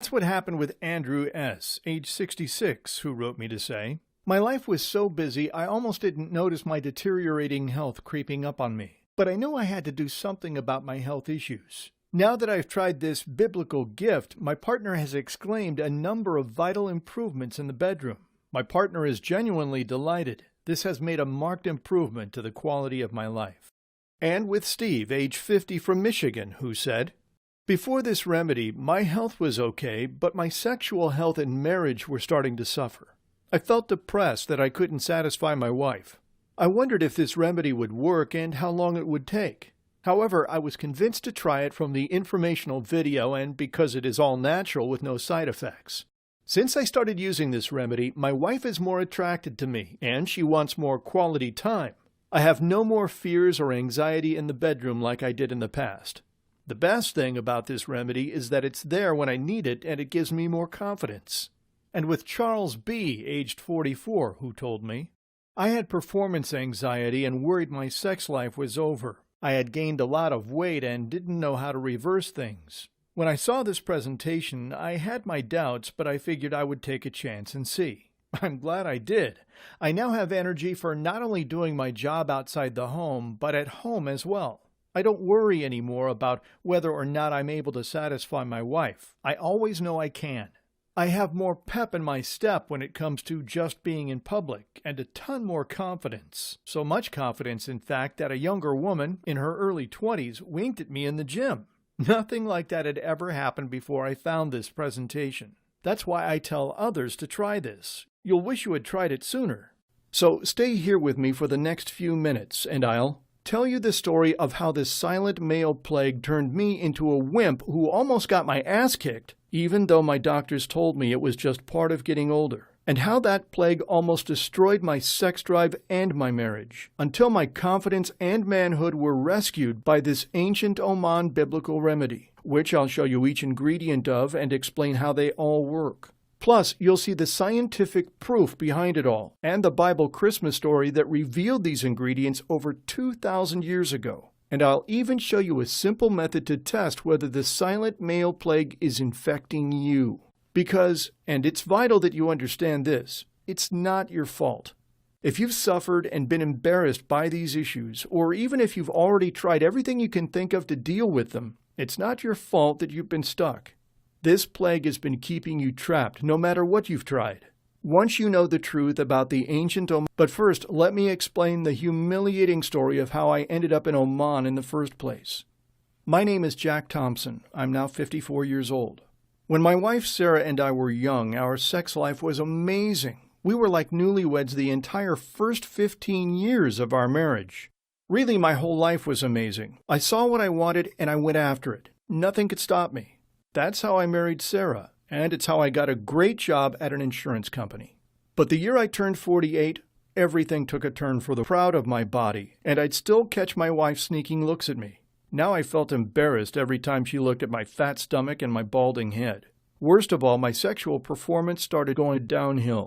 That's what happened with Andrew S., age 66, who wrote me to say, "My life was so busy I almost didn't notice my deteriorating health creeping up on me. But I knew I had to do something about my health issues. Now that I've tried this biblical gift, my partner has exclaimed a number of vital improvements in the bedroom. My partner is genuinely delighted. This has made a marked improvement to the quality of my life." And with Steve, age 50, from Michigan, who said, "Before this remedy, my health was okay, but my sexual health and marriage were starting to suffer. I felt depressed that I couldn't satisfy my wife. I wondered if this remedy would work and how long it would take. However, I was convinced to try it from the informational video and because it is all natural with no side effects. Since I started using this remedy, my wife is more attracted to me, and she wants more quality time. I have no more fears or anxiety in the bedroom like I did in the past. The best thing about this remedy is that it's there when I need it and it gives me more confidence." And with Charles B., aged 44, who told me, "I had performance anxiety and worried my sex life was over. I had gained a lot of weight and didn't know how to reverse things. When I saw this presentation, I had my doubts, but I figured I would take a chance and see. I'm glad I did. I now have energy for not only doing my job outside the home, but at home as well. I don't worry anymore about whether or not I'm able to satisfy my wife. I always know I can. I have more pep in my step when it comes to just being in public, and a ton more confidence. So much confidence, in fact, that a younger woman in her early 20s winked at me in the gym. Nothing like that had ever happened before I found this presentation. That's why I tell others to try this. You'll wish you had tried it sooner. So stay here with me for the next few minutes, and I'll tell you the story of how this silent male plague turned me into a wimp who almost got my ass kicked, even though my doctors told me it was just part of getting older, and how that plague almost destroyed my sex drive and my marriage, until my confidence and manhood were rescued by this ancient Oman biblical remedy, which I'll show you each ingredient of and explain how they all work. Plus, you'll see the scientific proof behind it all, and the Bible Christmas story that revealed these ingredients over 2,000 years ago. And I'll even show you a simple method to test whether the silent male plague is infecting you. Because, and it's vital that you understand this, it's not your fault. If you've suffered and been embarrassed by these issues, or even if you've already tried everything you can think of to deal with them, it's not your fault that you've been stuck. This plague has been keeping you trapped, no matter what you've tried. Once you know the truth about the ancient Oman, but first, let me explain the humiliating story of how I ended up in Oman in the first place. My name is Jack Thompson. I'm now 54 years old. When my wife Sarah and I were young, our sex life was amazing. We were like newlyweds the entire first 15 years of our marriage. Really, my whole life was amazing. I saw what I wanted and I went after it. Nothing could stop me. That's how I married Sarah, and it's how I got a great job at an insurance company. But the year I turned 48, everything took a turn for the proud of my body, and I'd still catch my wife sneaking looks at me. Now I felt embarrassed every time she looked at my fat stomach and my balding head. Worst of all, my sexual performance started going downhill.